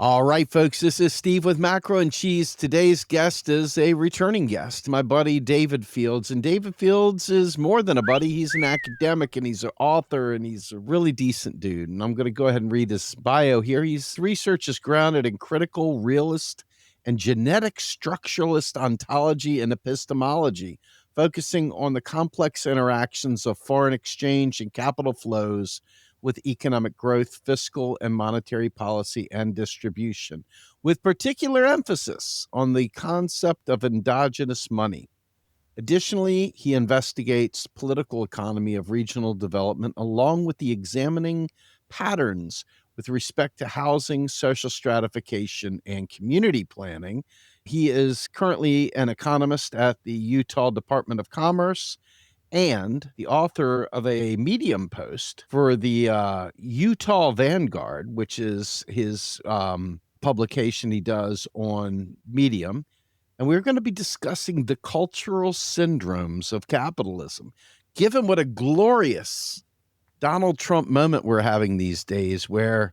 All right, folks, this is Steve with Macro and Cheese. Today's guest is a returning guest, my buddy David Fields. And David Fields is more than a buddy. He's an academic and he's an author and he's a really decent dude. And I'm going to go ahead and read his bio here. His research is grounded in critical, realist, and genetic structuralist ontology and epistemology, focusing on the complex interactions of foreign exchange and capital flows with economic growth, fiscal and monetary policy, and distribution, with particular emphasis on the concept of endogenous money. Additionally, he investigates political economy of regional development, along with the examining patterns with respect to housing, social stratification, and community planning. He is currently an economist at the Utah Department of Commerce and the author of a Medium post for the Utah Vanguard, which is his publication he does on Medium. And we're going to be discussing the cultural syndromes of capitalism. Given what a glorious Donald Trump moment we're having these days, where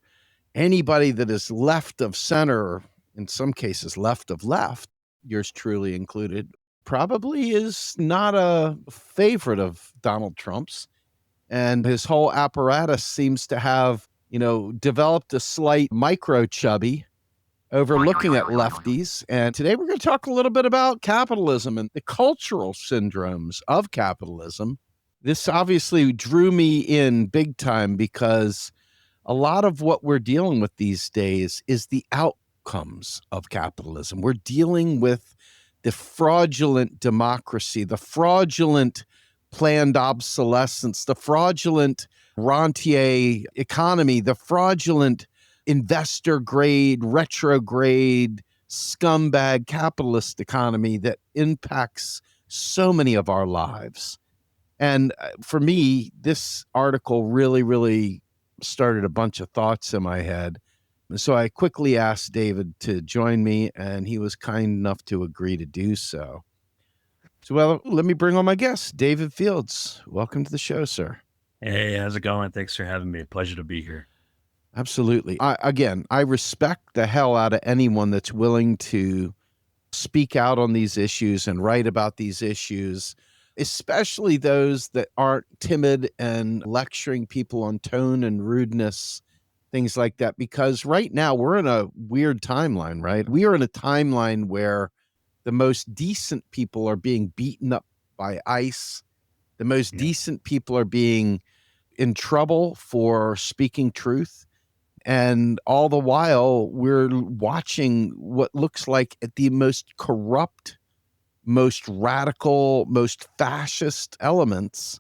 anybody that is left of center, in some cases left of left, yours truly included, probably is not a favorite of Donald Trump's. And his whole apparatus seems to have, developed a slight micro chubby over looking at lefties. And today we're going to talk a little bit about capitalism and the cultural syndromes of capitalism. This obviously drew me in big time because a lot of what we're dealing with these days is the outcomes of capitalism. We're dealing with the fraudulent democracy, the fraudulent planned obsolescence, the fraudulent rentier economy, the fraudulent investor grade, retrograde, scumbag capitalist economy that impacts so many of our lives. And for me, this article really, really started a bunch of thoughts in my head. So I quickly asked David to join me, and he was kind enough to agree to do so. So, well, let me bring on my guest, David Fields. Welcome to the show, sir. Hey, how's it going? Thanks for having me. Pleasure to be here. Absolutely. I respect the hell out of anyone that's willing to speak out on these issues and write about these issues, especially those that aren't timid and lecturing people on tone and rudeness, things like that. Because right now we're in a weird timeline, right? We are in a timeline where the most decent people are being beaten up by ICE. The most decent people are being in trouble for speaking truth. And all the while, we're watching what looks like the most corrupt, most radical, most fascist elements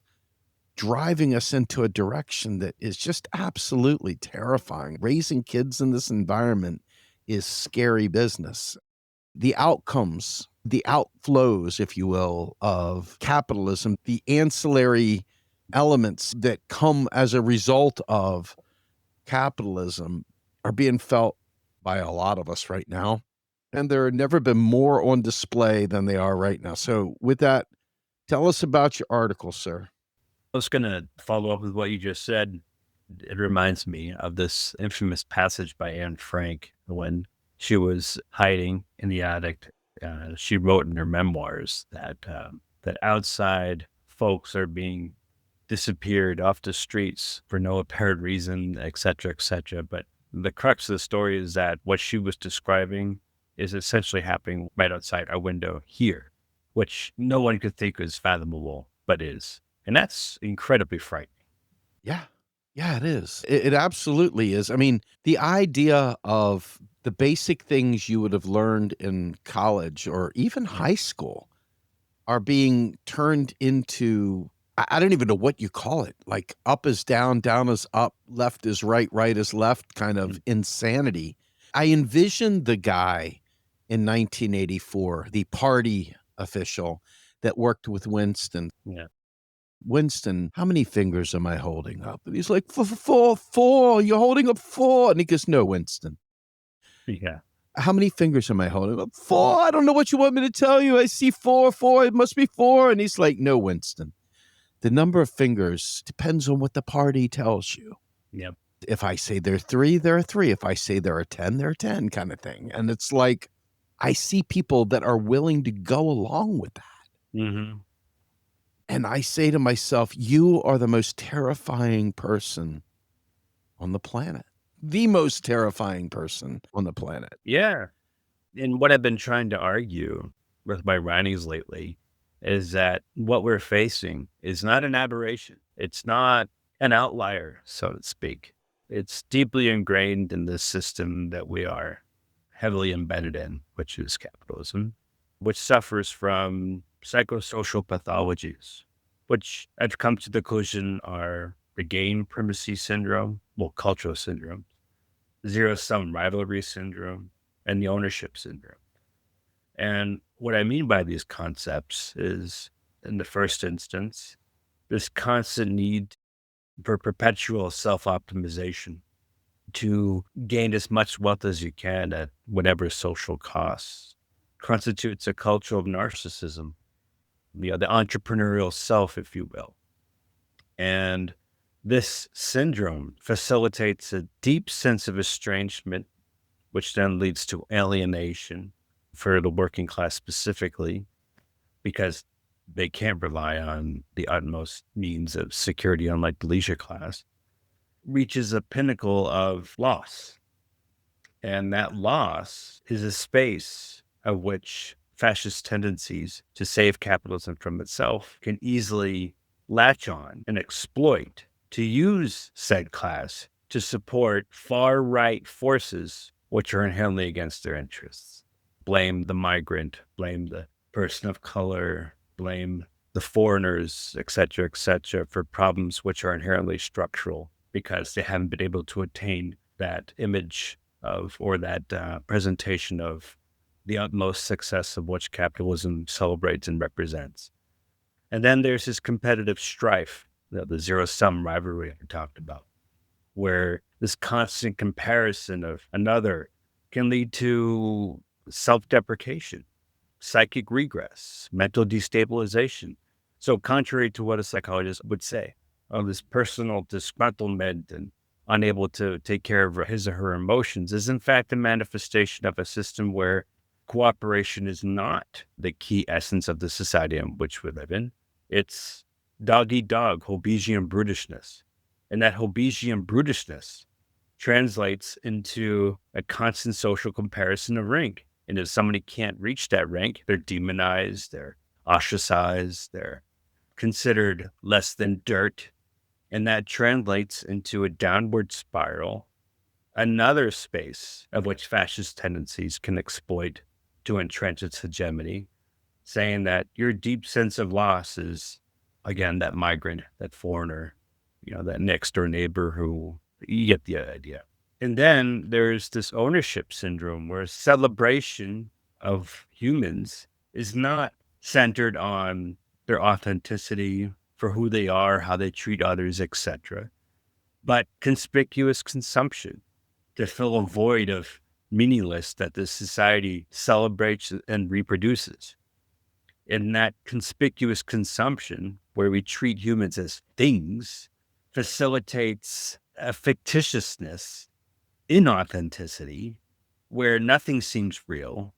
driving us into a direction that is just absolutely terrifying. Raising kids in this environment is scary business. The outcomes, the outflows, if you will, of capitalism, the ancillary elements that come as a result of capitalism are being felt by a lot of us right now. And there have never been more on display than they are right now. So with that, tell us about your article, sir. I was going to follow up with what you just said. It reminds me of this infamous passage by Anne Frank when she was hiding in the attic. She wrote in her memoirs that outside folks are being disappeared off the streets for no apparent reason, et cetera, et cetera. But the crux of the story is that what she was describing is essentially happening right outside our window here, which no one could think is fathomable, but is. And that's incredibly frightening. Yeah. Yeah, it is. It absolutely is. I mean, the idea of the basic things you would have learned in college or even high school are being turned into, I don't even know what you call it, like up is down, down is up, left is right, right is left kind of insanity. I envisioned the guy in 1984, the party official that worked with Winston. Yeah. Winston, how many fingers am I holding up? And he's like, four, you're holding up four. And he goes, no, Winston. Yeah. How many fingers am I holding up? Four. I don't know what you want me to tell you. I see four, it must be four. And he's like, no, Winston. The number of fingers depends on what the party tells you. Yep. If I say they're 3, they're a 3. If I say they're a 10, they're a 10 kind of thing. And it's like, I see people that are willing to go along with that. Mhm. And I say to myself, you are the most terrifying person on the planet. The most terrifying person on the planet. Yeah. And what I've been trying to argue with my writings lately is that what we're facing is not an aberration. It's not an outlier, so to speak. It's deeply ingrained in the system that we are heavily embedded in, which is capitalism, which suffers from psychosocial pathologies, which I've come to the conclusion are regain primacy syndrome, well, cultural syndrome, zero sum rivalry syndrome, and the ownership syndrome. And what I mean by these concepts is, in the first instance, this constant need for perpetual self optimization to gain as much wealth as you can at whatever social costs constitutes a culture of narcissism, the entrepreneurial self, if you will. And this syndrome facilitates a deep sense of estrangement, which then leads to alienation for the working class specifically, because they can't rely on the utmost means of security, unlike the leisure class, reaches a pinnacle of loss. And that loss is a space of which fascist tendencies to save capitalism from itself can easily latch on and exploit to use said class to support far right forces which are inherently against their interests. Blame the migrant, blame the person of color, blame the foreigners, et cetera, for problems which are inherently structural because they haven't been able to attain that image of, or that presentation of the utmost success of which capitalism celebrates and represents. And then there's this competitive strife, the zero sum rivalry I talked about, where this constant comparison of another can lead to self deprecation, psychic regress, mental destabilization. So, contrary to what a psychologist would say, this personal disgruntlement and unable to take care of his or her emotions is, in fact, a manifestation of a system where cooperation is not the key essence of the society in which we live in. It's dog eat dog, Hobbesian brutishness. And that Hobbesian brutishness translates into a constant social comparison of rank. And if somebody can't reach that rank, they're demonized, they're ostracized, they're considered less than dirt. And that translates into a downward spiral, another space of which fascist tendencies can exploit to entrench its hegemony, saying that your deep sense of loss is, again, that migrant, that foreigner, that next door neighbor who, you get the idea. And then there's this ownership syndrome where celebration of humans is not centered on their authenticity for who they are, how they treat others, etc., but conspicuous consumption to fill a void of meaningless that the society celebrates and reproduces. In that conspicuous consumption, where we treat humans as things, facilitates a fictitiousness, inauthenticity, where nothing seems real,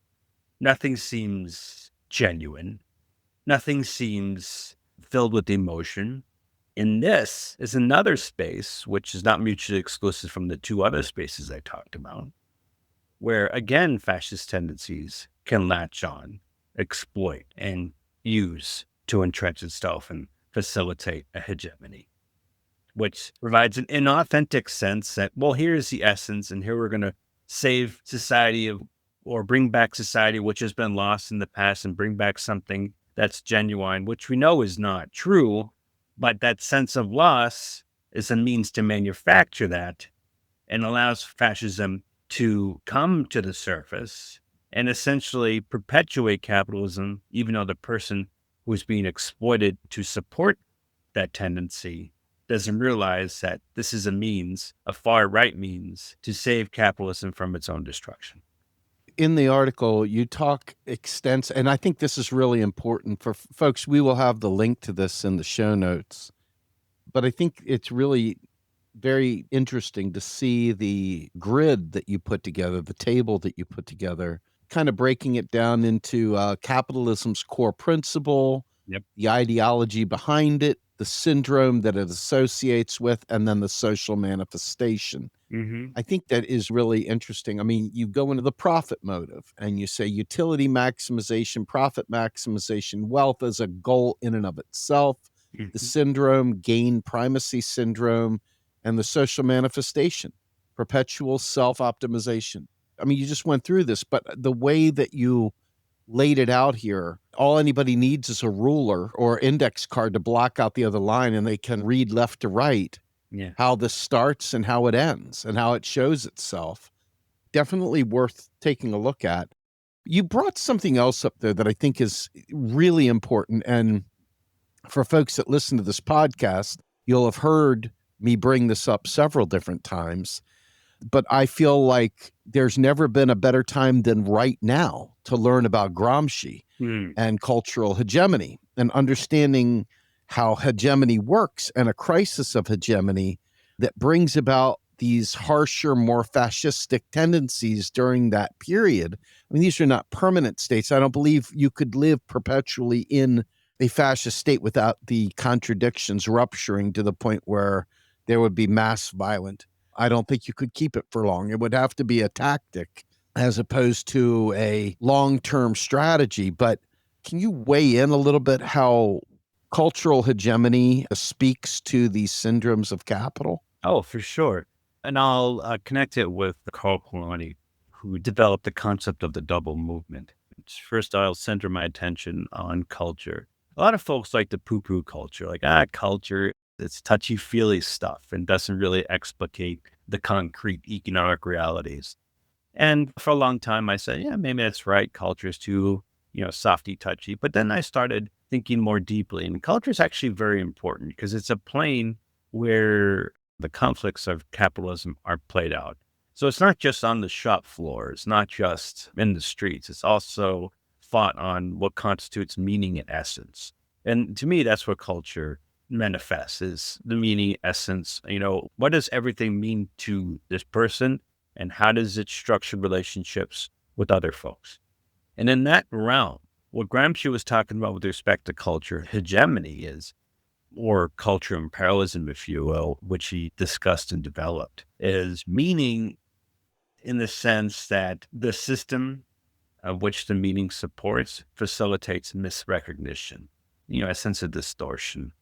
nothing seems genuine, nothing seems filled with emotion. And this is another space, which is not mutually exclusive from the two other spaces I talked about, where again, fascist tendencies can latch on, exploit, and use to entrench itself and facilitate a hegemony, which provides an inauthentic sense that, well, here's the essence, and here we're going to save society or bring back society which has been lost in the past and bring back something that's genuine, which we know is not true, but that sense of loss is a means to manufacture that and allows fascism to come to the surface and essentially perpetuate capitalism, even though the person who's being exploited to support that tendency doesn't realize that this is a means, a far right means, to save capitalism from its own destruction. In the article, you talk extensive, and I think this is really important for folks. We will have the link to this in the show notes, but I think it's really very interesting to see the grid that you put together, the table that you put together, kind of breaking it down into capitalism's core principle, Yep. the ideology behind it, the syndrome that it associates with, and then the social manifestation. Mm-hmm. I think that is really interesting. I mean, you go into the profit motive and you say utility maximization, profit maximization, wealth as a goal in and of itself, the Mm-hmm. syndrome, gain primacy syndrome, and the social manifestation, perpetual self optimization. I mean, you just went through this, but the way that you laid it out here, all anybody needs is a ruler or index card to block out the other line and they can read left to right Yeah. how this starts and how it ends and how it shows itself. Definitely worth taking a look at. You brought something else up there that I think is really important. And for folks that listen to this podcast, you'll have heard me bring this up several different times. But I feel like there's never been a better time than right now to learn about Gramsci Mm. and cultural hegemony and understanding how hegemony works and a crisis of hegemony that brings about these harsher, more fascistic tendencies during that period. I mean, these are not permanent states. I don't believe you could live perpetually in a fascist state without the contradictions rupturing to the point where there would be mass violence. I don't think you could keep it for long. It would have to be a tactic as opposed to a long-term strategy. But can you weigh in a little bit how cultural hegemony speaks to these syndromes of capital? Oh, for sure. And I'll connect it with Carl Polanyi, who developed the concept of the double movement. First, I'll center my attention on culture. A lot of folks like to poo-poo culture, like, culture, it's touchy-feely stuff and doesn't really explicate the concrete economic realities. And for a long time, I said, yeah, maybe that's right. Culture is too, softy touchy. But then I started thinking more deeply, and culture is actually very important because it's a plane where the conflicts of capitalism are played out. So it's not just on the shop floor, it's not just in the streets, it's also fought on what constitutes meaning in essence. And to me, that's what culture manifests is the meaning essence. What does everything mean to this person? And how does it structure relationships with other folks? And in that realm, what Gramsci was talking about with respect to culture hegemony is, or culture imperialism, if you will, which he discussed and developed, is meaning in the sense that the system of which the meaning supports facilitates misrecognition, a sense of distortion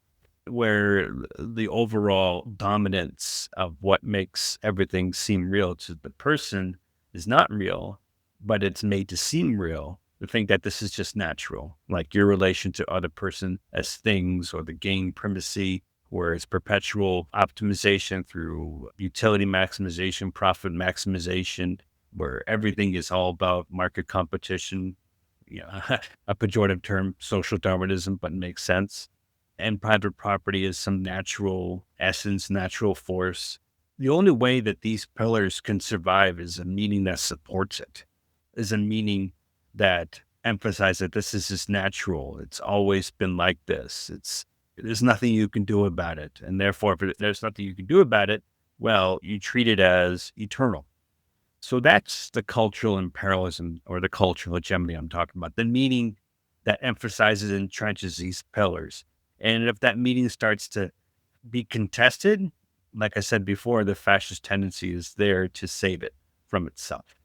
where the overall dominance of what makes everything seem real to the person is not real, but it's made to seem real. To think that this is just natural, like your relation to other person as things or the gain primacy, where it's perpetual optimization through utility maximization, profit maximization, where everything is all about market competition, a pejorative term, social Darwinism, but makes sense and private property is some natural essence, natural force. The only way that these pillars can survive is a meaning that supports it, is a meaning that emphasizes that this is just natural. It's always been like this. There's nothing you can do about it. And therefore, if there's nothing you can do about it, well, you treat it as eternal. So that's the cultural imperialism or the cultural hegemony I'm talking about, the meaning that emphasizes and entrenches these pillars. And if that meaning starts to be contested, like I said before, the fascist tendency is there to save it from itself.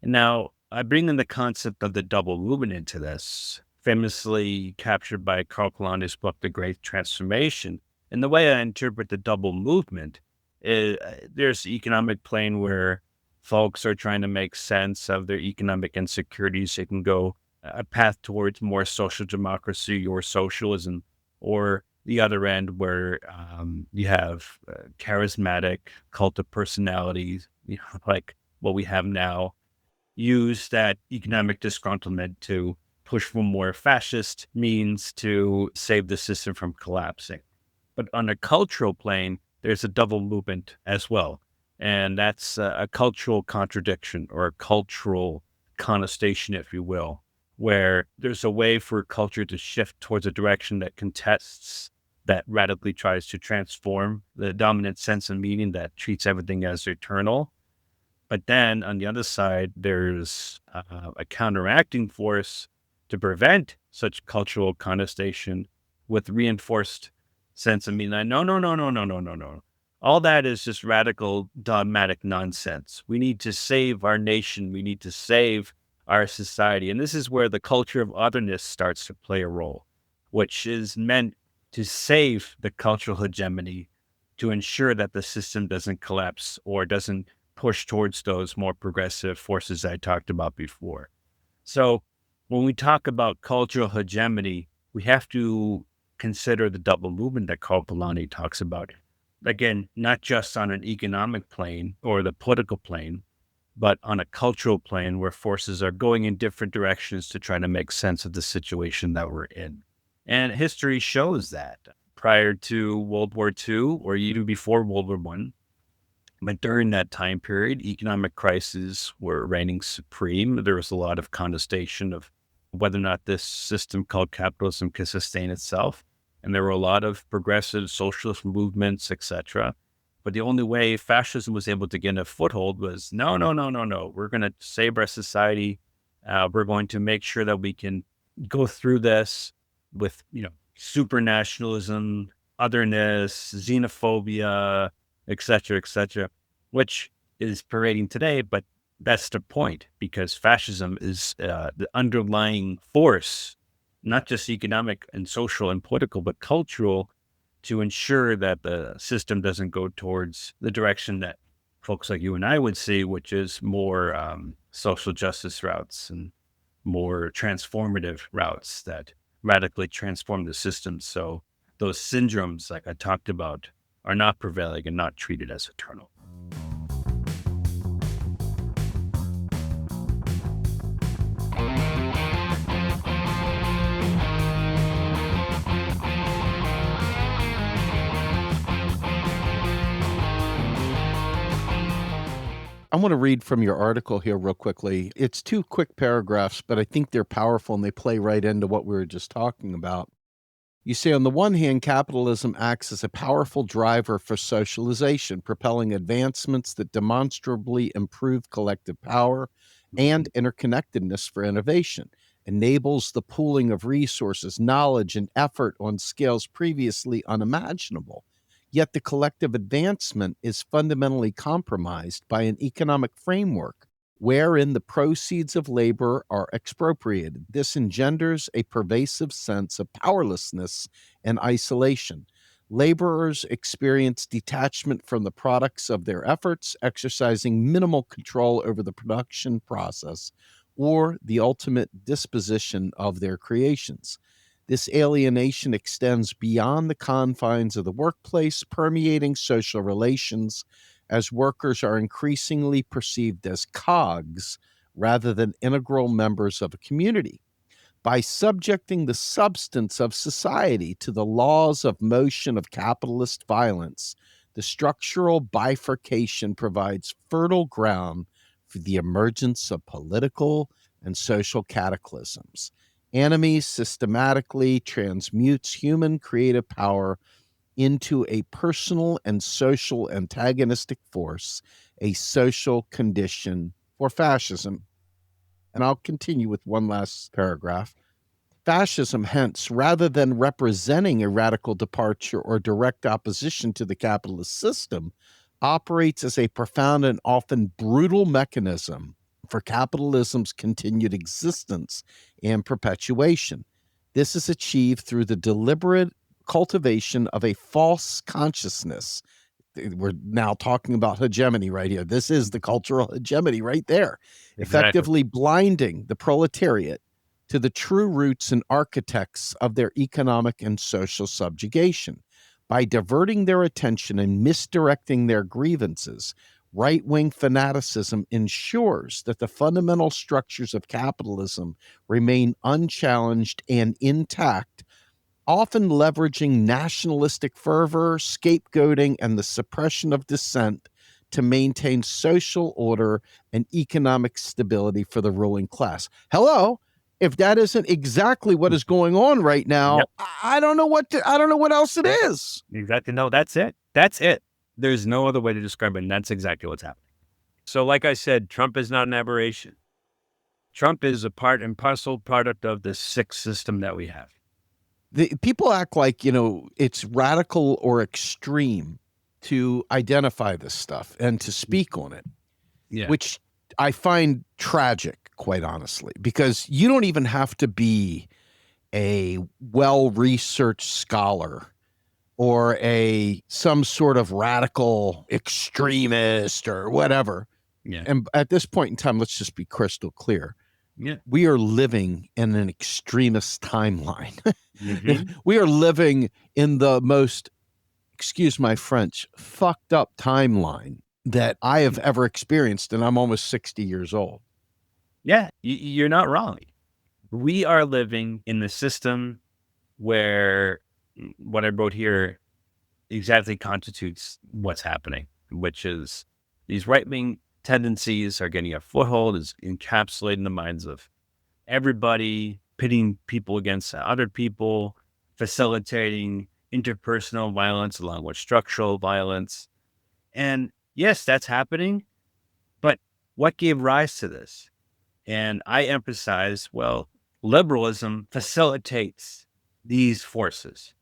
And now I bring in the concept of the double movement into this, famously captured by Karl Polanyi's book, The Great Transformation. And the way I interpret the double movement is there's the economic plane where folks are trying to make sense of their economic insecurities. They can go a path towards more social democracy or socialism, or the other end where you have charismatic cult of personalities, like what we have now, use that economic disgruntlement to push for more fascist means to save the system from collapsing. But on a cultural plane, there's a double movement as well. And that's a cultural contradiction or a cultural contestation, if you will, where there's a way for culture to shift towards a direction that contests that radically tries to transform the dominant sense of meaning that treats everything as eternal. But then on the other side, there's a counteracting force to prevent such cultural contestation with reinforced sense of meaning. Like, no, no, no, no, no, no, no, no. All that is just radical dogmatic nonsense. We need to save our nation. We need to save our society. And this is where the culture of otherness starts to play a role, which is meant to save the cultural hegemony, to ensure that the system doesn't collapse or doesn't push towards those more progressive forces I talked about before. So when we talk about cultural hegemony, we have to consider the double movement that Karl Polanyi talks about. Again, not just on an economic plane or the political plane, but on a cultural plane where forces are going in different directions to try to make sense of the situation that we're in. And history shows that prior to World War II or even before World War I, but during that time period, economic crises were reigning supreme. There was a lot of contestation of whether or not this system called capitalism can sustain itself. And there were a lot of progressive socialist movements, etc. But the only way fascism was able to get a foothold was no, no, no, no, no. We're going to save our society. We're going to make sure that we can go through this with, super nationalism, otherness, xenophobia, et cetera, which is parading today. But that's the point, because fascism is the underlying force, not just economic and social and political, but cultural, to ensure that the system doesn't go towards the direction that folks like you and I would see, which is more social justice routes and more transformative routes that radically transform the system. So those syndromes, like I talked about, are not prevailing and not treated as eternal. I want to read from your article here real quickly. It's 2 quick paragraphs, but I think they're powerful and they play right into what we were just talking about. You say, on the one hand, capitalism acts as a powerful driver for socialization, propelling advancements that demonstrably improve collective power and interconnectedness for innovation, enables the pooling of resources, knowledge, and effort on scales previously unimaginable. Yet the collective advancement is fundamentally compromised by an economic framework wherein the proceeds of labor are expropriated. This engenders a pervasive sense of powerlessness and isolation. Laborers experience detachment from the products of their efforts, exercising minimal control over the production process or the ultimate disposition of their creations. This alienation extends beyond the confines of the workplace, permeating social relations as workers are increasingly perceived as cogs rather than integral members of a community. By subjecting the substance of society to the laws of motion of capitalist violence, the structural bifurcation provides fertile ground for the emergence of political and social cataclysms. Enemy systematically transmutes human creative power into a personal and social antagonistic force, a social condition for fascism. And I'll continue with one last paragraph. Fascism, hence, rather than representing a radical departure or direct opposition to the capitalist system, operates as a profound and often brutal mechanism for capitalism's continued existence and perpetuation. This is achieved through the deliberate cultivation of a false consciousness. We're now talking about hegemony right here. This is the cultural hegemony right there, Exactly. effectively blinding the proletariat to the true roots and architects of their economic and social subjugation. By diverting their attention and misdirecting their grievances, right wing fanaticism ensures that the fundamental structures of capitalism remain unchallenged and intact, often leveraging nationalistic fervor, scapegoating, and the suppression of dissent to maintain social order and economic stability for the ruling class. Hello. if that isn't exactly what is going on right now, Yep. I don't know what else it is. Exactly. No, that's it. That's it. There's no other way to describe it. And that's exactly what's happening. So like I said, Trump is not an aberration. Trump is a part and parcel product of the sick system that we have. The people act like, it's radical or extreme to identify this stuff and to speak on it, which I find tragic, quite honestly, because you don't even have to be a well-researched scholar or some sort of radical extremist or whatever. Yeah. And at this point in time, let's just be crystal clear. Yeah. We are living in an extremist timeline. Mm-hmm. We are living in the most, excuse my French, fucked up timeline that I have ever experienced, and I'm almost 60 years old. Yeah, you're not wrong. We are living in the system where what I wrote here exactly constitutes what's happening, which is these right-wing tendencies are getting a foothold, is encapsulating the minds of everybody, pitting people against other people, facilitating interpersonal violence along with structural violence. And yes, that's happening, but what gave rise to this? And I emphasize, well, liberalism facilitates these forces.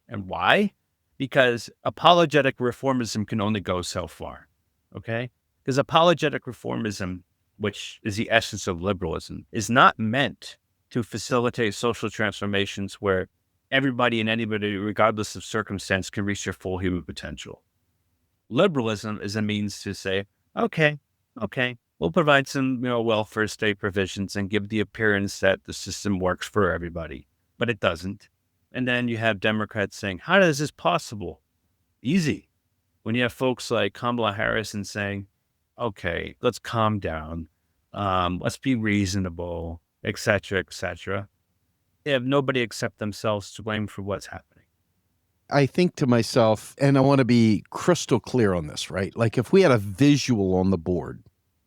And why? Because apologetic reformism can only go so far, okay? Because apologetic reformism, which is the essence of liberalism, is not meant to facilitate social transformations where everybody and anybody, regardless of circumstance, can reach their full human potential. Liberalism is a means to say, okay, we'll provide some, welfare state provisions and give the appearance that the system works for everybody, but it doesn't. And then you have Democrats saying, how is this possible? Easy. When you have folks like Kamala Harris and saying, okay, let's calm down. Let's be reasonable, et cetera, they have nobody except themselves to blame for what's happening. I think to myself, and I want to be crystal clear on this, right? Like if we had a visual on the board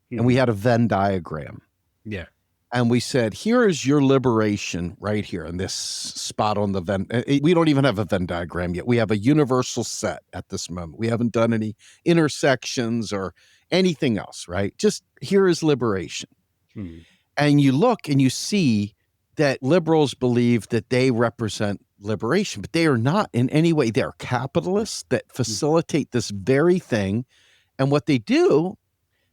and we had a Venn diagram. Yeah. And we said, here is your liberation right here in this spot on the Venn. We don't even have a Venn diagram yet. We have a universal set at this moment. We haven't done any intersections or anything else, right? Just here is liberation. And you look and you see that liberals believe that they represent liberation, but they are not in any way. They're capitalists that facilitate this very thing. And what they do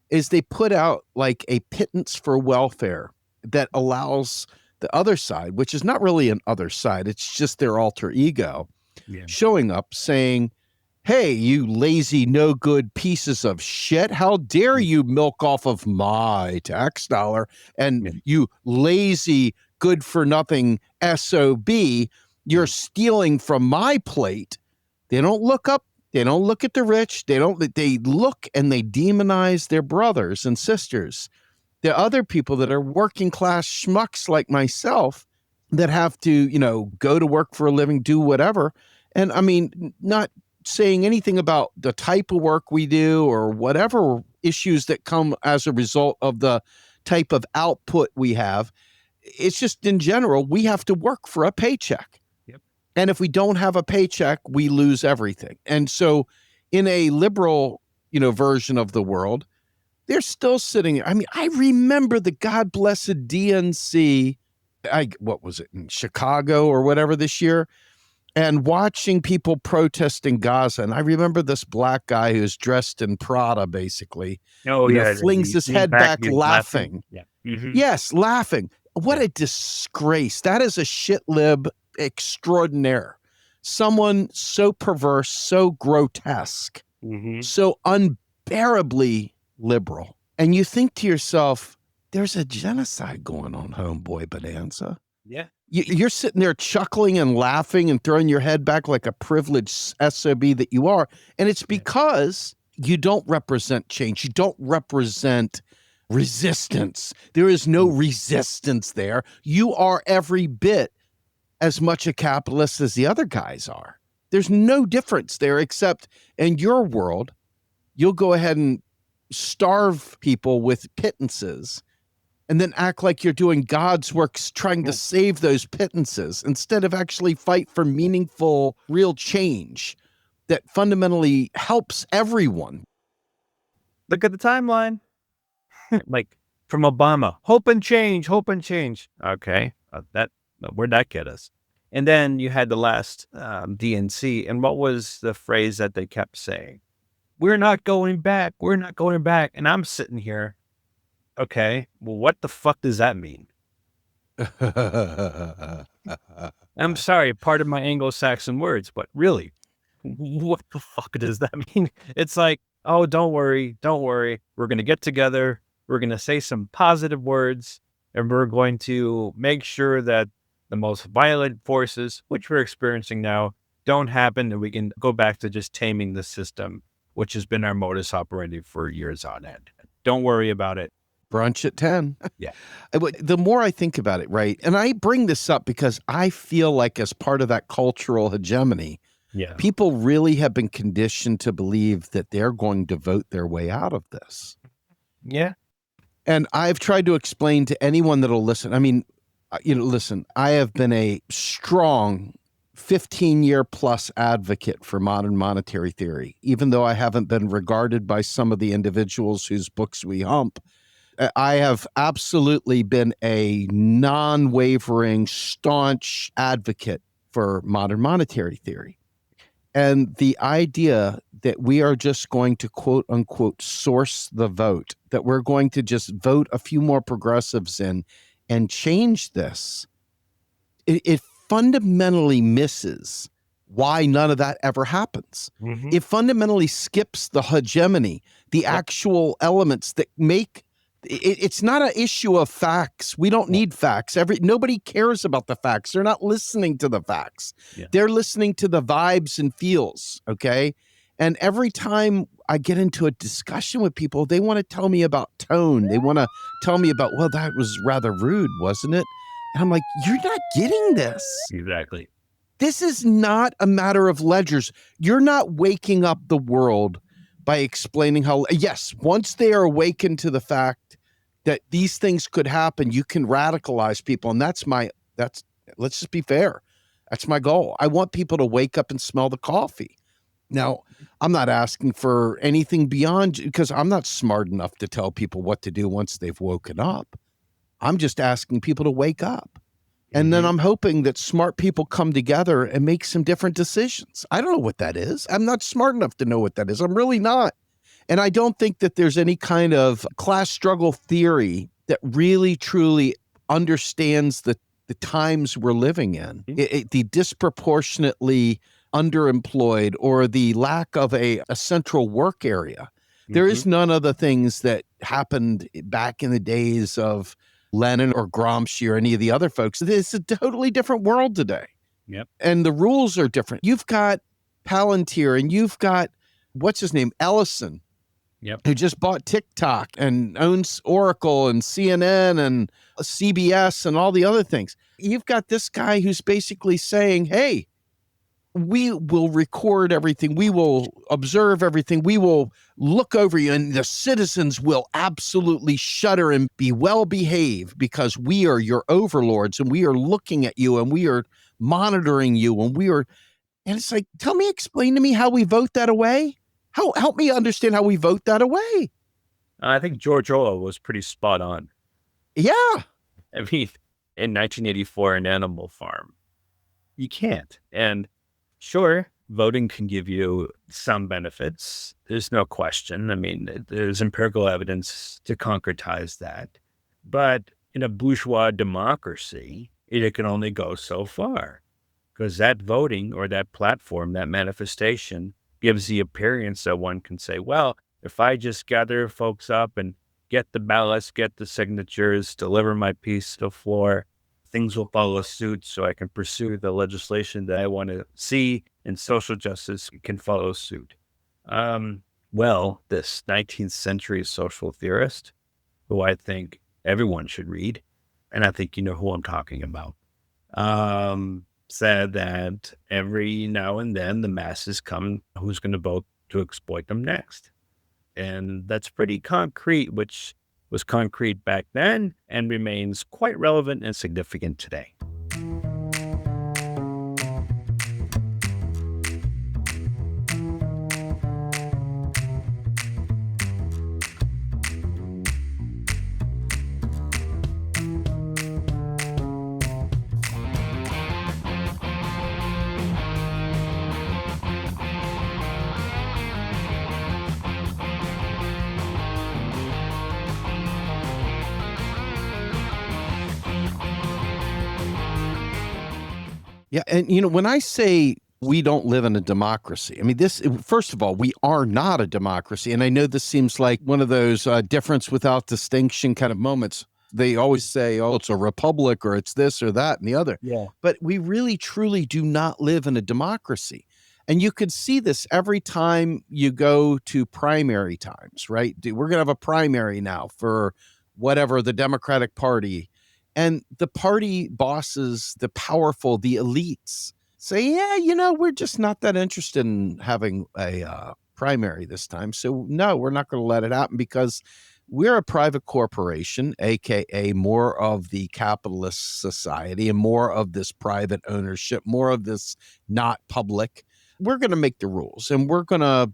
is they put out like a pittance for welfare that allows the other side, which is not really an other side, it's just their alter ego, showing up saying, hey, you lazy, no good pieces of shit, how dare you milk off of my tax dollar, and you lazy, good for nothing SOB, you're stealing from my plate. They don't look up. They don't look at the rich. They look and they demonize their brothers and sisters. The other people that are working class schmucks like myself that have to, go to work for a living, do whatever. And I mean, not saying anything about the type of work we do or whatever issues that come as a result of the type of output we have. It's just in general, we have to work for a paycheck. And if we don't have a paycheck, we lose everything. And so in a liberal, version of the world, they're still sitting. I mean, I remember the God blessed DNC, what was it, in Chicago or whatever this year, and watching people protest in Gaza. And I remember this black guy who's dressed in Prada, basically. Flings his head back laughing. Yeah. Yes, laughing. What a disgrace. That is a shit lib extraordinaire. Someone so perverse, so grotesque, so unbearably liberal. And you think to yourself, there's a genocide going on, homeboy bonanza. Yeah. You're sitting there chuckling and laughing and throwing your head back like a privileged SOB that you are. And it's because you don't represent change. You don't represent resistance. There is no resistance there. You are every bit as much a capitalist as the other guys are. There's no difference there, except in your world, you'll go ahead and starve people with pittances and then act like you're doing God's works trying to save those pittances instead of actually fight for meaningful, real change that fundamentally helps everyone. Look at the timeline. Like from Obama, hope and change, hope and change. Okay, where'd that get us? And then you had the last DNC, and what was the phrase that they kept saying? We're not going back. We're not going back. And I'm sitting here. Okay, well, what the fuck does that mean? I'm sorry, pardon my Anglo-Saxon words, but really, what the fuck does that mean? It's like, oh, don't worry. We're going to get together. We're going to say some positive words, and we're going to make sure that the most violent forces, which we're experiencing now, don't happen, and we can go back to just taming the system, which has been our modus operandi for years on end. Don't worry about it. Brunch at 10. Yeah. The more I think about it, right, and I bring this up because I feel like as part of that cultural hegemony, Yeah. people really have been conditioned to believe that they're going to vote their way out of this. Yeah. And I've tried to explain to anyone that'll listen. I mean, listen, I have been a strong 15-year plus advocate for modern monetary theory, even though I haven't been regarded by some of the individuals whose books we hump. I have absolutely been a non-wavering, staunch advocate for modern monetary theory. And the idea that we are just going to quote unquote source the vote, that we're going to just vote a few more progressives in and change this, it fundamentally misses why none of that ever happens. Mm-hmm. It fundamentally skips the hegemony, the actual elements that make it's not an issue of facts. We don't need facts. Nobody cares about the facts. They're not listening to the facts. Yeah. They're listening to the vibes and feels, okay? And every time I get into a discussion with people, they want to tell me about tone. They want to tell me about, well, that was rather rude, wasn't it? And I'm like, you're not getting this. Exactly. This is not a matter of ledgers. You're not waking up the world by explaining how, yes, once they are awakened to the fact that these things could happen, you can radicalize people. And let's just be fair. That's my goal. I want people to wake up and smell the coffee. Now, I'm not asking for anything beyond, because I'm not smart enough to tell people what to do once they've woken up. I'm just asking people to wake up. And then I'm hoping that smart people come together and make some different decisions. I don't know what that is. I'm not smart enough to know what that is. I'm really not. And I don't think that there's any kind of class struggle theory that really, truly understands the times we're living in. The disproportionately underemployed or the lack of a central work area. There is none of the things that happened back in the days of Lenin or Gramsci or any of the other folks. It's a totally different world today. Yep. And the rules are different. You've got Palantir and you've got, what's his name, Ellison, who just bought TikTok and owns Oracle and CNN and CBS and all the other things. You've got this guy who's basically saying, hey, we will record everything. We will observe everything. We will look over you, and the citizens will absolutely shudder and be well behaved because we are your overlords and we are looking at you and we are monitoring you and and it's like, explain to me how we vote that away. Help me understand how we vote that away. I think George Orwell was pretty spot on. Yeah. I mean, in 1984, an Animal Farm, you can't. And sure, voting can give you some benefits. There's no question. I mean, there's empirical evidence to concretize that. But in a bourgeois democracy, it can only go so far, because that voting or that platform, that manifestation, gives the appearance that one can say, well, if I just gather folks up and get the ballots, get the signatures, deliver my piece to the floor, things will follow suit so I can pursue the legislation that I want to see, and social justice can follow suit. Well, this 19th century social theorist, who I think everyone should read, and I think you know who I'm talking about, said that every now and then the masses come who's going to vote to exploit them next. And that's pretty concrete, which was concrete back then and remains quite relevant and significant today. Yeah, and when I say we don't live in a democracy, I mean first of all, we are not a democracy. And I know this seems like one of those difference without distinction kind of moments. They always say, oh, it's a republic or it's this or that and the other. Yeah. But we really, truly do not live in a democracy. And you could see this every time you go to primary times, right? We're going to have a primary now for whatever, the Democratic Party. And the party bosses, the powerful, the elites say, yeah, we're just not that interested in having a primary this time. So, no, we're not going to let it happen because we're a private corporation, AKA more of the capitalist society and more of this private ownership, more of this not public. We're going to make the rules and we're going to.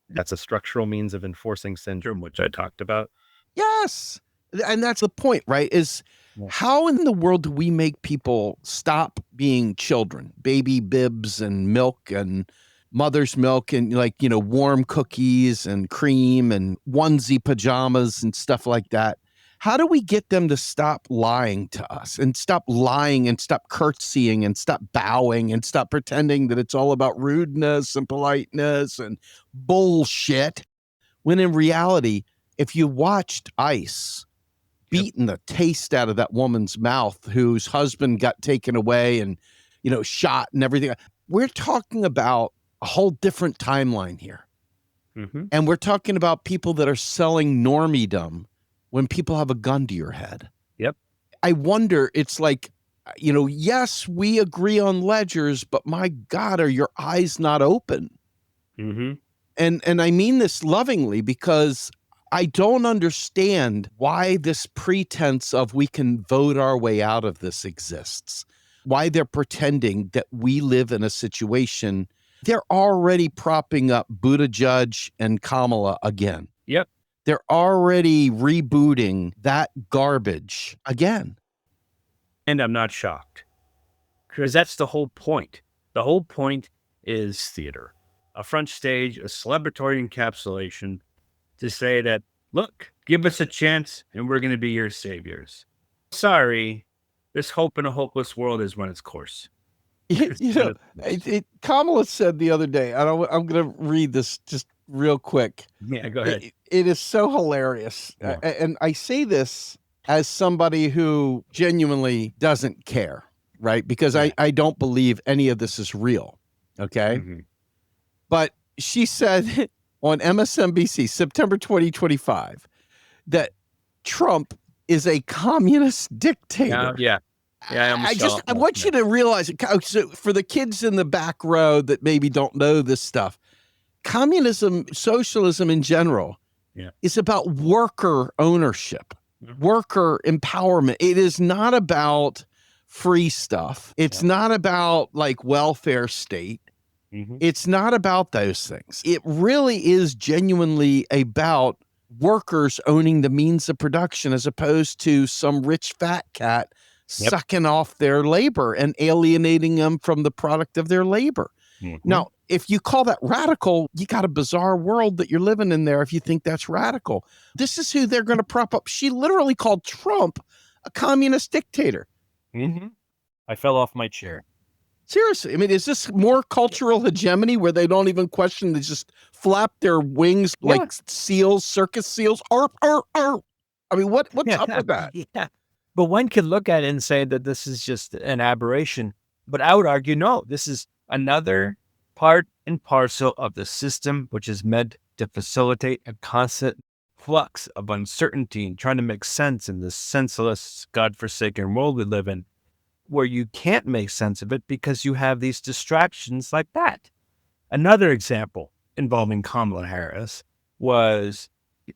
That's a structural means of enforcing syndrome, which I talked about. Yes. And that's the point, right? Is how in the world do we make people stop being children, baby bibs and milk and mother's milk and warm cookies and cream and onesie pajamas and stuff like that? How do we get them to stop lying to us and stop lying and stop curtsying and stop bowing and stop pretending that it's all about rudeness and politeness and bullshit? When in reality, if you watched ICE beating the taste out of that woman's mouth whose husband got taken away and, shot and everything. We're talking about a whole different timeline here. Mm-hmm. And we're talking about people that are selling normiedom when people have a gun to your head. Yep. I wonder, it's like, yes, we agree on ledgers, but my God, are your eyes not open? Mm-hmm. And I mean this lovingly because I don't understand why this pretense of we can vote our way out of this exists, why they're pretending that we live in a situation. They're already propping up Buttigieg and Kamala again. Yep. They're already rebooting that garbage again. And I'm not shocked because that's the whole point. The whole point is theater, a front stage, a celebratory encapsulation to say that, look, give us a chance and we're going to be your saviors. Sorry, this hope in a hopeless world has run its course. Kamala said the other day, and I'm going to read this just real quick. Yeah, go ahead. It is so hilarious. Yeah. And I say this as somebody who genuinely doesn't care, right? Because I don't believe any of this is real, okay? Mm-hmm. But she said on MSNBC, September 2025, that Trump is a communist dictator. Yeah. I want you to realize it. So for the kids in the back row that maybe don't know this stuff, communism, socialism in general, is about worker ownership, worker empowerment. It is not about free stuff. It's not about like welfare state. Mm-hmm. It's not about those things. It really is genuinely about workers owning the means of production as opposed to some rich fat cat sucking off their labor and alienating them from the product of their labor. Mm-hmm. Now, if you call that radical, you got a bizarre world that you're living in there if you think that's radical. This is who they're going to prop up. She literally called Trump a communist dictator. Mm-hmm. I fell off my chair. Seriously, I mean, is this more cultural hegemony where they don't even question, they just flap their wings like seals, circus seals? Arp, arp, arp. I mean, what's up with that? Yeah. But one could look at it and say that this is just an aberration. But I would argue, no, this is another part and parcel of the system, which is meant to facilitate a constant flux of uncertainty and trying to make sense in this senseless, godforsaken world we live in, where you can't make sense of it because you have these distractions like that. Another example involving Kamala Harris was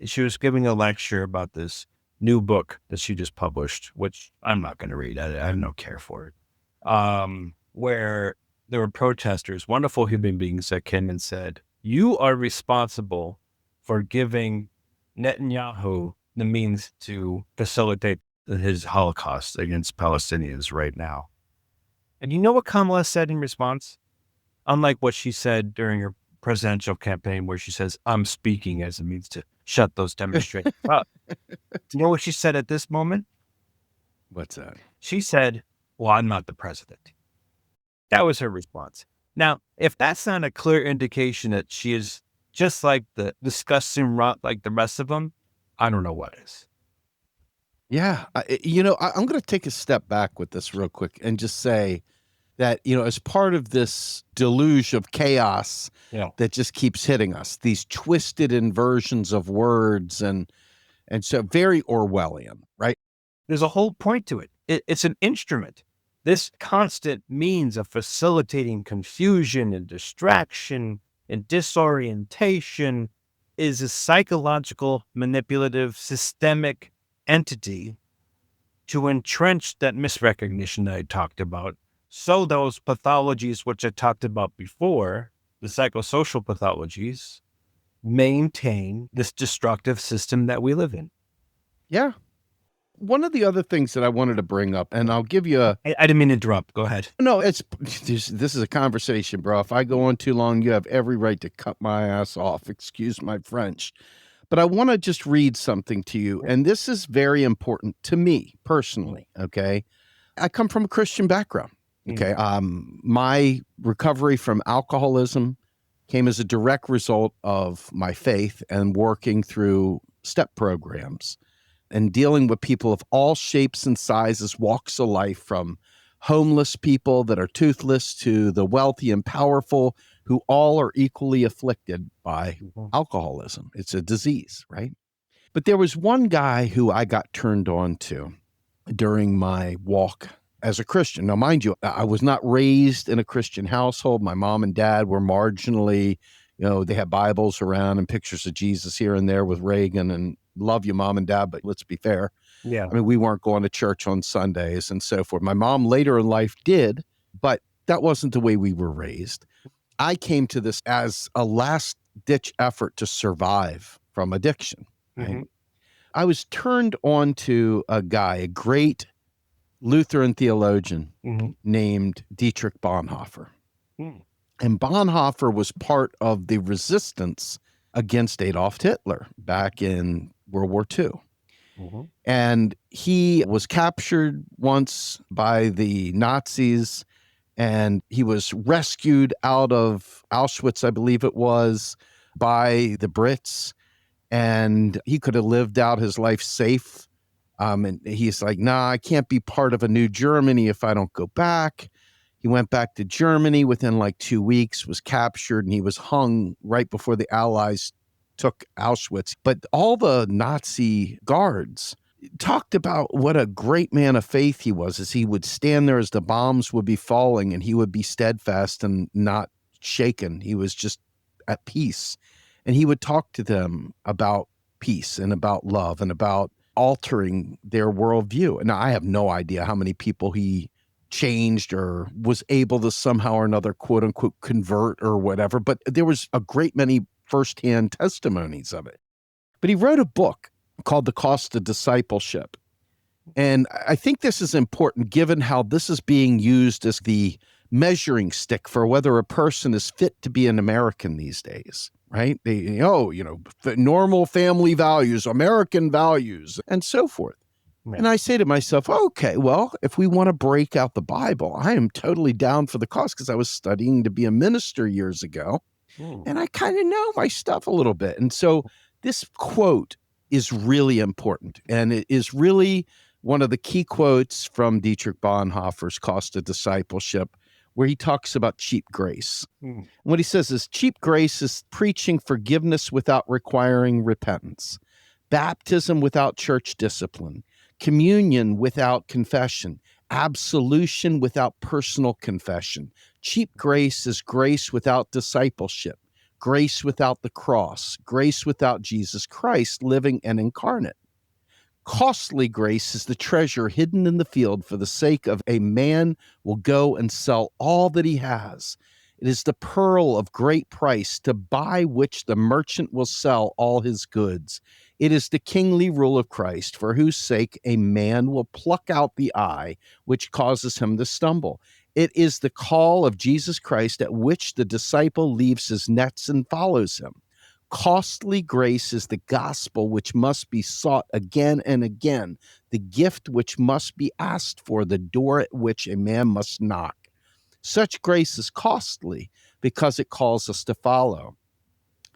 She was giving a lecture about this new book that she just published, which I'm not going to read. I have no care for it. Where there were protesters, wonderful human beings that came and said, "You are responsible for giving Netanyahu the means to facilitate his Holocaust against Palestinians right now." And you know what Kamala said in response? Unlike what she said during her presidential campaign, where she says, "I'm speaking as a means to shut those demonstrations up." Do you know what she said at this moment? What's that? She said, "Well, I'm not the president." That was her response. Now, if that's not a clear indication that she is just like the disgusting rot like the rest of them, I don't know what is. Yeah. I'm going to take a step back with this real quick and just say that, as part of this deluge of chaos that just keeps hitting us, these twisted inversions of words and so very Orwellian, right? There's a whole point to it. It's an instrument. This constant means of facilitating confusion and distraction and disorientation is a psychological, manipulative, systemic entity to entrench that misrecognition that I talked about. So those pathologies, which I talked about before, the psychosocial pathologies, maintain this destructive system that we live in. Yeah. One of the other things that I wanted to bring up, and I'll give you I didn't mean to interrupt. Go ahead. no, this is a conversation, bro. If I go on too long, you have every right to cut my ass off. Excuse my French. But I want to just read something to you. And this is very important to me personally. Okay. I come from a Christian background. Okay. My recovery from alcoholism came as a direct result of my faith and working through step programs and dealing with people of all shapes and sizes, walks of life, from homeless people that are toothless to the wealthy and powerful, who all are equally afflicted by alcoholism. It's a disease, right? But there was one guy who I got turned on to during my walk as a Christian. Now, mind you, I was not raised in a Christian household. My mom and dad were marginally, they had Bibles around and pictures of Jesus here and there with Reagan, and love you, mom and dad, but let's be fair. Yeah. I mean, we weren't going to church on Sundays and so forth. My mom later in life did, but that wasn't the way we were raised. I came to this as a last ditch effort to survive from addiction. Right? I was turned on to a guy, a great Lutheran theologian named Dietrich Bonhoeffer. And Bonhoeffer was part of the resistance against Adolf Hitler back in World War II. And he was captured once by the Nazis, and he was rescued out of Auschwitz, I believe it was, by the Brits. And he could have lived out his life safe. And he's like, nah, I can't be part of a new Germany if I don't go back. He went back to Germany within like 2 weeks, was captured, and he was hung right before the Allies took Auschwitz. But all the Nazi guards talked about what a great man of faith he was, as he would stand there as the bombs would be falling, and he would be steadfast and not shaken. He was just at peace. And he would talk to them about peace and about love and about altering their worldview. And I have no idea how many people he changed or was able to somehow or another, quote unquote, convert or whatever. But there was a great many firsthand testimonies of it. But he wrote a book called The Cost of Discipleship. And I think this is important given how this is being used as the measuring stick for whether a person is fit to be an American these days. Right? Normal family values, American values, and so forth. Yeah. And I say to myself, okay, well, if we want to break out the Bible, I am totally down for the cause, because I was studying to be a minister years ago, and I kind of know my stuff a little bit. And so this quote is really important, and it is really one of the key quotes from Dietrich Bonhoeffer's Cost of Discipleship, where he talks about cheap grace. And what he says is, cheap grace is preaching forgiveness without requiring repentance, baptism without church discipline, communion without confession, absolution without personal confession. Cheap grace is grace without discipleship, grace without the cross, grace without Jesus Christ living and incarnate. Costly grace is the treasure hidden in the field for the sake of a man will go and sell all that he has. It is the pearl of great price to buy which the merchant will sell all his goods. It is the kingly rule of Christ, for whose sake a man will pluck out the eye which causes him to stumble. It is the call of Jesus Christ at which the disciple leaves his nets and follows him. Costly grace is the gospel which must be sought again and again, the gift which must be asked for, the door at which a man must knock. Such grace is costly because it calls us to follow.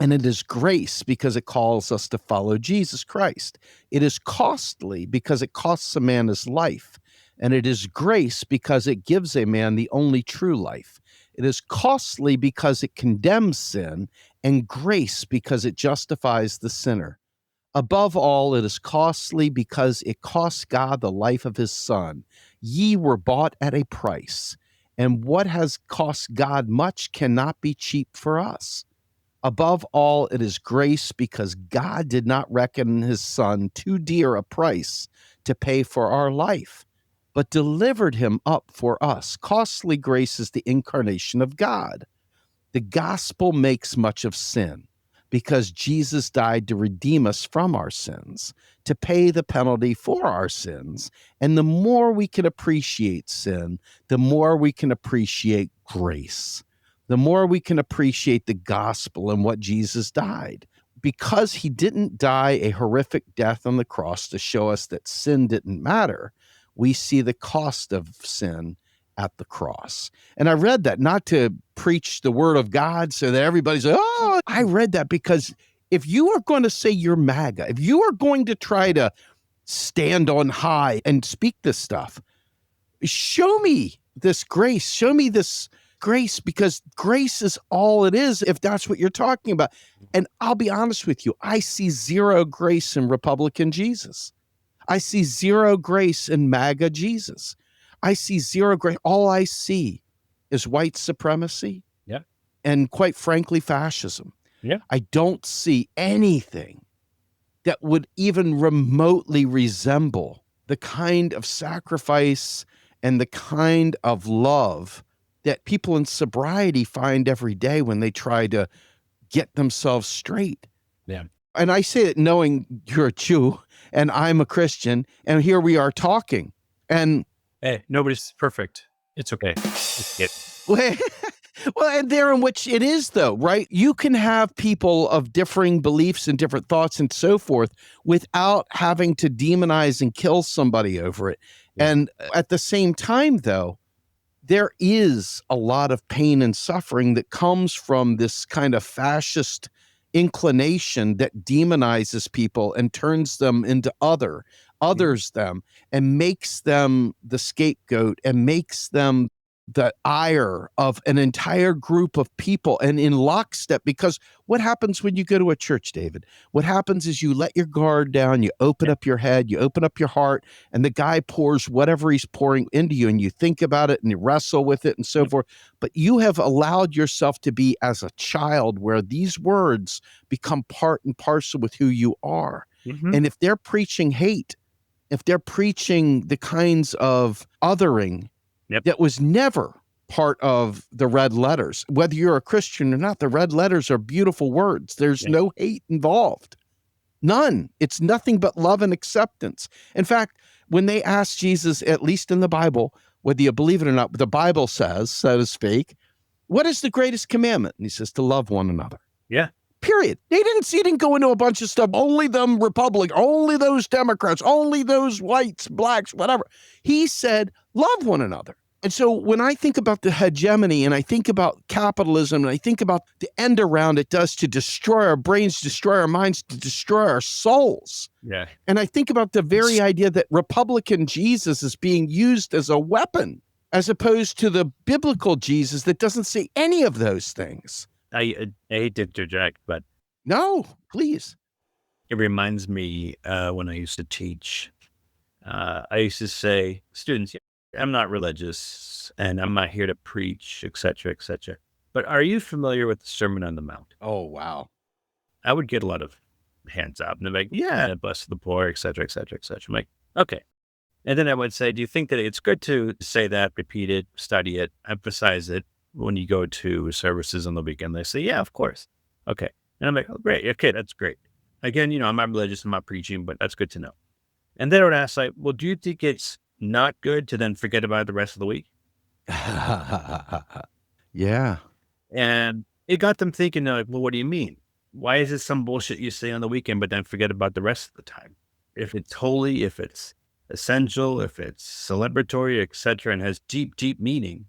And it is grace because it calls us to follow Jesus Christ. It is costly because it costs a man his life. And it is grace because it gives a man the only true life. It is costly because it condemns sin, and grace because it justifies the sinner. Above all, it is costly because it costs God the life of his Son. Ye were bought at a price, and what has cost God much cannot be cheap for us. Above all, it is grace because God did not reckon his Son too dear a price to pay for our life, but delivered him up for us. Costly grace is the incarnation of God. The gospel makes much of sin because Jesus died to redeem us from our sins, to pay the penalty for our sins. And the more we can appreciate sin, the more we can appreciate grace. The more we can appreciate the gospel and what Jesus died. Because he didn't die a horrific death on the cross to show us that sin didn't matter, we see the cost of sin at the cross. And I read that not to preach the word of God so that everybody's like, oh, I read that because if you are going to say you're MAGA, if you are going to try to stand on high and speak this stuff, show me this grace, show me this grace, because grace is all it is if that's what you're talking about. And I'll be honest with you, I see zero grace in Republican Jesus. I see zero grace in MAGA Jesus. I see zero grace. All I see is white supremacy. Yeah. And quite frankly, fascism. Yeah. I don't see anything that would even remotely resemble the kind of sacrifice and the kind of love that people in sobriety find every day when they try to get themselves straight. Yeah. And I say it knowing you're a Jew and I'm a Christian, and here we are talking. And hey, nobody's perfect. It's okay. well, and there in which it is, though, right? You can have people of differing beliefs and different thoughts and so forth without having to demonize and kill somebody over it. Yeah. And at the same time, though, there is a lot of pain and suffering that comes from this kind of fascist inclination that demonizes people and turns them into others them, and makes them the scapegoat and makes them the ire of an entire group of people, and in lockstep. Because what happens when you go to a church, David? What happens is you let your guard down, you open up your head, you open up your heart, and the guy pours whatever he's pouring into you, and you think about it and you wrestle with it and so forth. But you have allowed yourself to be as a child where these words become part and parcel with who you are. Mm-hmm. And if they're preaching hate, if they're preaching the kinds of othering that was never part of the red letters, whether you're a Christian or not, the red letters are beautiful words. There's no hate involved. None. It's nothing but love and acceptance. In fact, when they asked Jesus, at least in the Bible, whether you believe it or not, the Bible says, so to speak, what is the greatest commandment? And he says, to love one another. Yeah. Period. He didn't go into a bunch of stuff. Only them Republicans, only those Democrats, only those whites, blacks, whatever. He said, love one another. And so when I think about the hegemony and I think about capitalism and I think about the end around it does to destroy our brains, destroy our minds, to destroy our souls. Yeah. And I think about the very idea that Republican Jesus is being used as a weapon, as opposed to the biblical Jesus that doesn't say any of those things. I hate to interject, but no, please. It reminds me when I used to teach. I used to say, students, I'm not religious and I'm not here to preach, etc., etc. But are you familiar with the Sermon on the Mount? Oh, wow. I would get a lot of hands up and they're like, yeah, bless the poor, et cetera, et cetera, et cetera. I'm like, okay. And then I would say, do you think that it's good to say that, repeat it, study it, emphasize it when you go to services on the weekend? They say, yeah, of course. Okay. And I'm like, oh, great. Okay, that's great. Again, I'm not religious, I'm not preaching, but that's good to know. And then I would ask, like, well, do you think it's not good to then forget about it the rest of the week? Yeah. And it got them thinking, like, well, what do you mean? Why is this some bullshit you say on the weekend, but then forget about the rest of the time? If it's holy, if it's essential, if it's celebratory, etc., and has deep, deep meaning,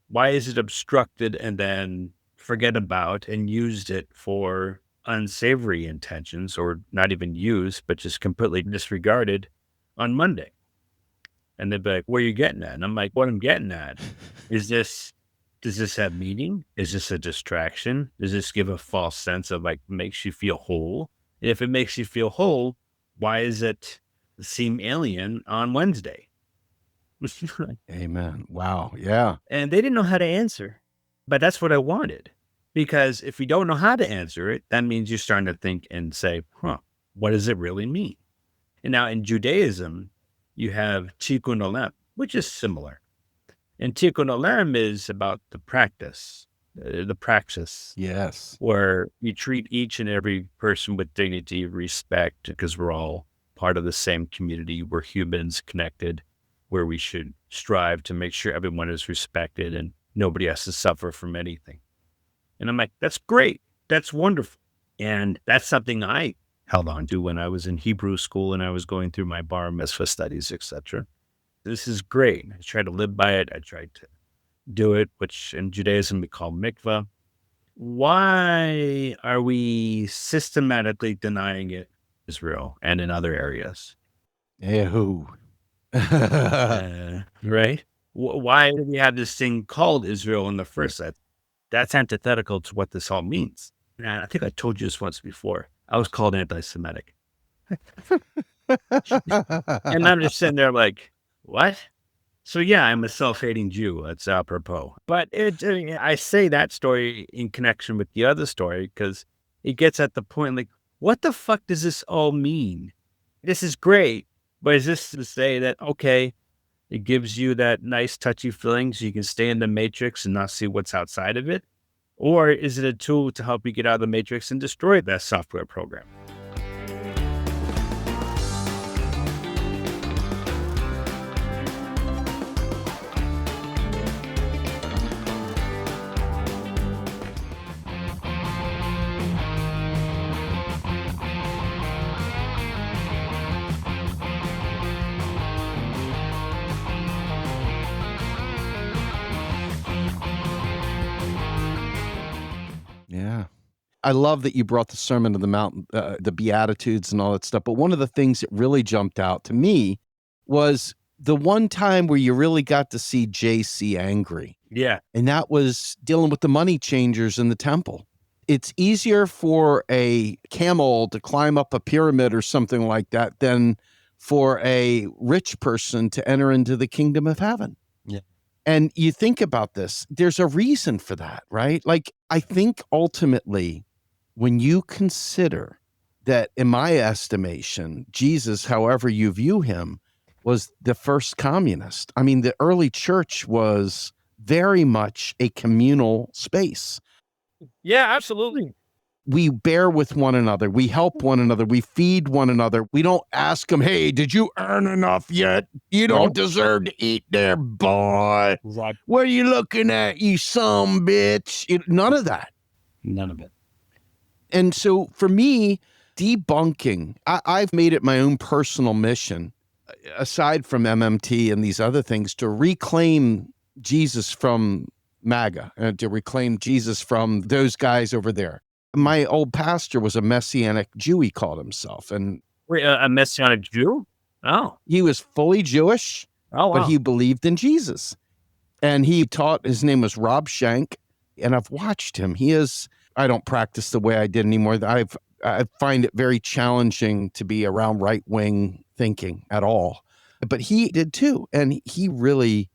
why is it obstructed and then forget about and used it for unsavory intentions, or not even used, but just completely disregarded on Monday? And they'd be like, where are you getting at? And I'm like, what I'm getting at is does this have meaning? Is this a distraction? Does this give a false sense of like, makes you feel whole? And if it makes you feel whole, why is it seem alien on Wednesday? Amen. Wow. Yeah. And they didn't know how to answer, but that's what I wanted. Because if you don't know how to answer it, that means you're starting to think and say, what does it really mean? And now in Judaism, you have Tikkun Olam, which is similar. And Tikkun Olam is about the practice, Yes. where you treat each and every person with dignity, respect, because we're all part of the same community. We're humans connected, where we should strive to make sure everyone is respected and nobody has to suffer from anything. And I'm like, that's great. That's wonderful. And that's something I held on to when I was in Hebrew school and I was going through my bar mitzvah studies, etc. This is great. I tried to live by it. I tried to do it, which in Judaism we call mikvah. Why are we systematically denying it in Israel and in other areas? Ew. Right? Why do we have this thing called Israel in the first place? That's antithetical to what this all means. And I think I told you this once before. I was called anti-Semitic. And I'm just sitting there like, what? So yeah, I'm a self-hating Jew. That's apropos. But I say that story in connection with the other story because it gets at the point like, what the fuck does this all mean? This is great, but is this to say that, okay, it gives you that nice touchy feeling so you can stay in the matrix and not see what's outside of it? Or is it a tool to help you get out of the matrix and destroy that software program? Yeah. I love that you brought the Sermon on the Mount, the Beatitudes and all that stuff. But one of the things that really jumped out to me was the one time where you really got to see JC angry. Yeah. And that was dealing with the money changers in the temple. It's easier for a camel to climb up a pyramid or something like that than for a rich person to enter into the kingdom of heaven. Yeah. And you think about this, there's a reason for that, right? Like, I think ultimately, when you consider that, in my estimation, Jesus, however you view him, was the first communist. I mean, the early church was very much a communal space. Yeah, absolutely. We bear with one another. We help one another. We feed one another. We don't ask them, hey, did you earn enough yet? You don't deserve to eat there, boy. Right. What are you looking at, you some bitch? None of that. None of it. And so for me, debunking, I've made it my own personal mission, aside from MMT and these other things, to reclaim Jesus from MAGA and to reclaim Jesus from those guys over there. My old pastor was a Messianic Jew, he called himself. And Wait, a Messianic Jew? Oh. he was fully Jewish, Oh, wow. but he believed in Jesus. And he taught, his name was Rob Schenck, and I've watched him. I don't practice the way I did anymore. I find it very challenging to be around right-wing thinking at all. But he did too. And he really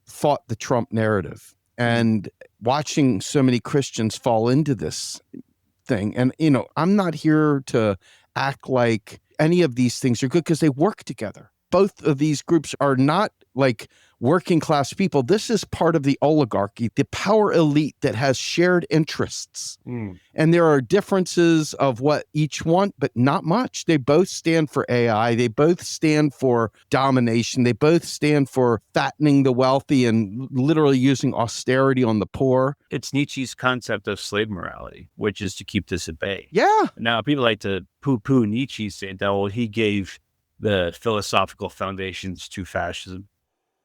fought the Trump narrative. And watching so many Christians fall into this thing. And, I'm not here to act like any of these things are good because they work together. Both of these groups are not like working class people. This is part of the oligarchy, the power elite that has shared interests. And there are differences of what each want, but not much. They both stand for AI. They both stand for domination. They both stand for fattening the wealthy and literally using austerity on the poor. It's Nietzsche's concept of slave morality, which is to keep this at bay. Yeah. Now, people like to poo-poo Nietzsche, saying that, well, he gave the philosophical foundations to fascism.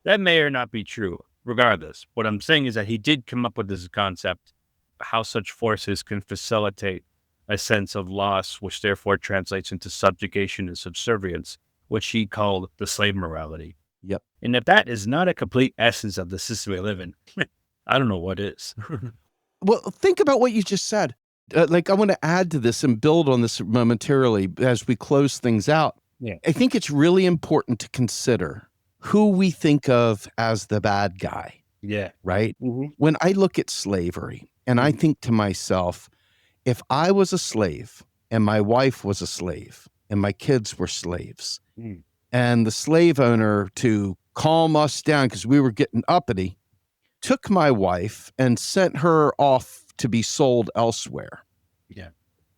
That may or not be true. Regardless, what I'm saying is that he did come up with this concept, how such forces can facilitate a sense of loss, which therefore translates into subjugation and subservience, which he called the slave morality. Yep. And if that is not a complete essence of the system we live in, I don't know what is. Well, think about what you just said. I want to add to this and build on this momentarily as we close things out. Yeah. I think it's really important to consider who we think of as the bad guy. Yeah. Right? Mm-hmm. When I look at slavery and I think to myself, if I was a slave and my wife was a slave and my kids were slaves and the slave owner, to calm us down because we were getting uppity, took my wife and sent her off to be sold elsewhere. Yeah.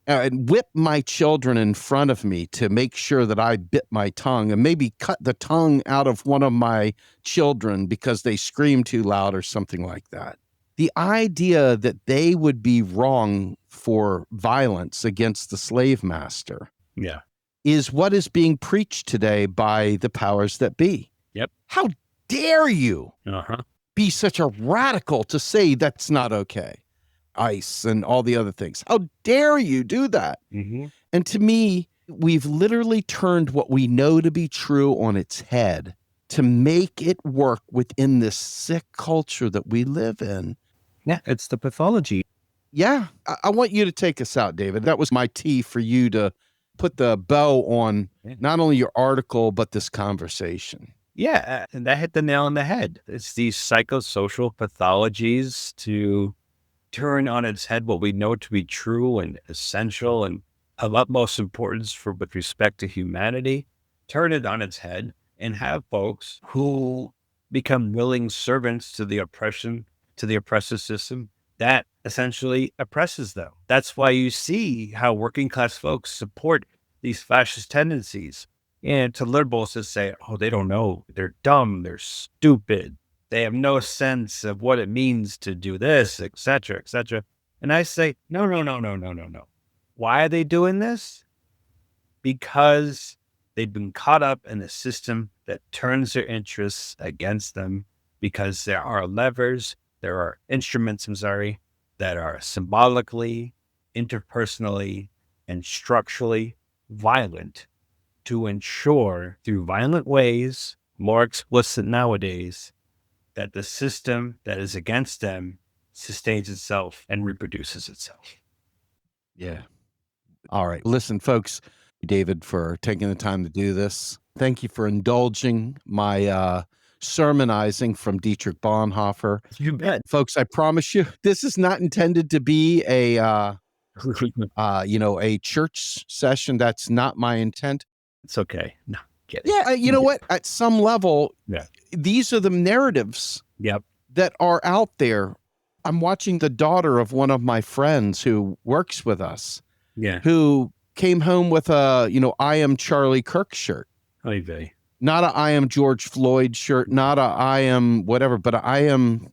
And whipped my children in front of me to make sure that I bit my tongue and maybe cut the tongue out of one of my children because they screamed too loud or something like that. The idea that they would be wrong for violence against the slave master is what is being preached today by the powers that be. Yep. How dare you be such a radical to say that's not okay? ICE and all the other things. How dare you do that? And to me, we've literally turned what we know to be true on its head to make it work within this sick culture that we live in. Yeah, it's the pathology. Yeah. I want you to take us out, David. That was my tea for you to put the bow on not only your article, but this conversation. Yeah, and that hit the nail on the head. It's these psychosocial pathologies to turn on its head what we know to be true and essential and of utmost importance with respect to humanity, turn it on its head and have folks who become willing servants to the oppressive system that essentially oppresses them. That's why you see how working class folks support these fascist tendencies. And to liberals to say, oh, they don't know, they're dumb, they're stupid, they have no sense of what it means to do this, et cetera, et cetera. And I say, no. Why are they doing this? Because they've been caught up in a system that turns their interests against them, because there are levers, there are instruments, that are symbolically, interpersonally, and structurally violent to ensure, through violent ways, more explicit nowadays, that the system that is against them sustains itself and reproduces itself. Yeah. All right. Listen, folks, David, for taking the time to do this. Thank you for indulging my sermonizing from Dietrich Bonhoeffer. You bet. Folks, I promise you, this is not intended to be a church session. That's not my intent. It's okay. No, get it. Yeah, you know what? At some level, Yeah. these are the narratives Yep. that are out there. I'm watching the daughter of one of my friends who works with us, Yeah. who came home with a, I am Charlie Kirk shirt. Oy vey. Not a I am George Floyd shirt, not a I am whatever, but a I am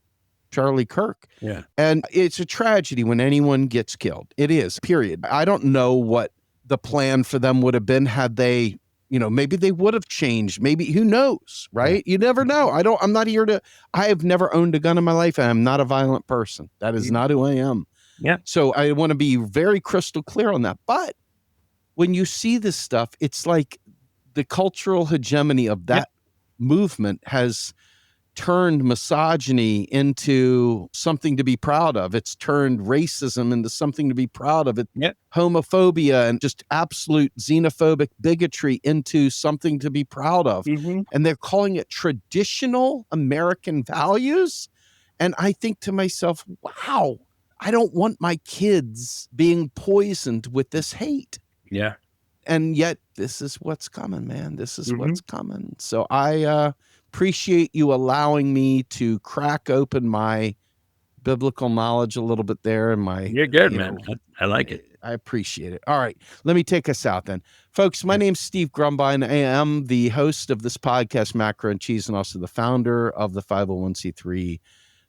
Charlie Kirk. Yeah. And it's a tragedy when anyone gets killed. It is, period. I don't know what the plan for them would have been had they, maybe they would have changed. Maybe, who knows, right? You never know. I'm not here I have never owned a gun in my life. And I'm not a violent person. That is not who I am. Yeah. So I want to be very crystal clear on that. But when you see this stuff, it's like the cultural hegemony of that movement has turned misogyny into something to be proud of. It's turned racism into something to be proud of. Homophobia and just absolute xenophobic bigotry into something to be proud of. And they're calling it traditional American values. And I think to myself, wow, I don't want my kids being poisoned with this hate. Yeah. And yet this is what's coming, man. This is what's coming. So I appreciate you allowing me to crack open my biblical knowledge a little bit there. And my, You're good, man. I like it. I appreciate it. All right. Let me take us out then. Folks, my name's Steve Grumbine. I am the host of this podcast, Macro and Cheese, and also the founder of the 501c3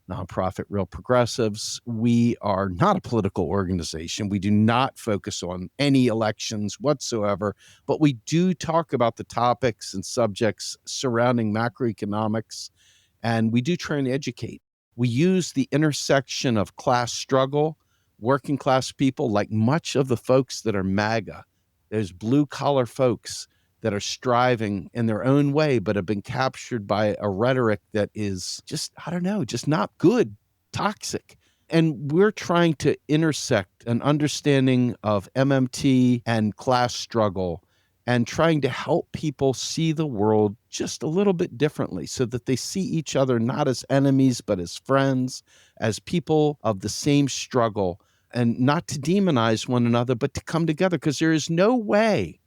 nonprofit Real Progressives. We are not a political organization. We do not focus on any elections whatsoever, but we do talk about the topics and subjects surrounding macroeconomics, and we do try and educate. We use the intersection of class struggle, working class people, like much of the folks that are MAGA. There's blue collar folks that are striving in their own way, but have been captured by a rhetoric that is just, I don't know, just not good, toxic. And we're trying to intersect an understanding of MMT and class struggle and trying to help people see the world just a little bit differently so that they see each other not as enemies, but as friends, as people of the same struggle, and not to demonize one another, but to come together, because there is no way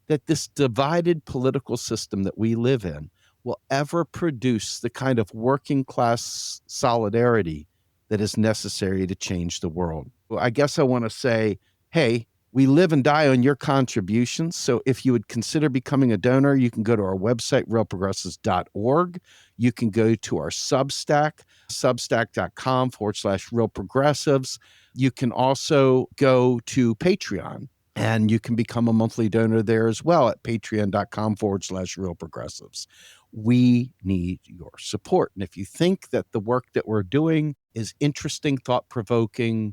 that this divided political system that we live in will ever produce the kind of working class solidarity that is necessary to change the world. Well, I guess I want to say, hey, we live and die on your contributions. So if you would consider becoming a donor, you can go to our website, realprogressives.org. You can go to our Substack, substack.com/realprogressives. You can also go to Patreon, and you can become a monthly donor there as well at patreon.com/realprogressives. We need your support. And if you think that the work that we're doing is interesting, thought-provoking,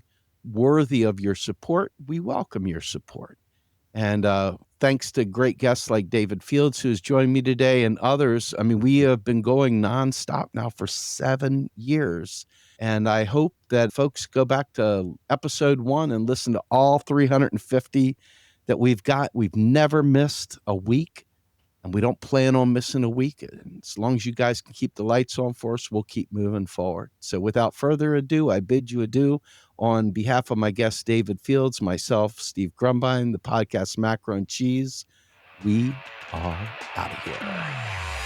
worthy of your support, we welcome your support. And thanks to great guests like David Fields, who's joined me today, and others. I mean, we have been going nonstop now for 7 years. And I hope that folks go back to episode 1 and listen to all 350 that we've got. We've never missed a week, and we don't plan on missing a week. And as long as you guys can keep the lights on for us, we'll keep moving forward. So without further ado, I bid you adieu. On behalf of my guest, David Fields, myself, Steve Grumbine, the podcast Macro and Cheese, we are out of here.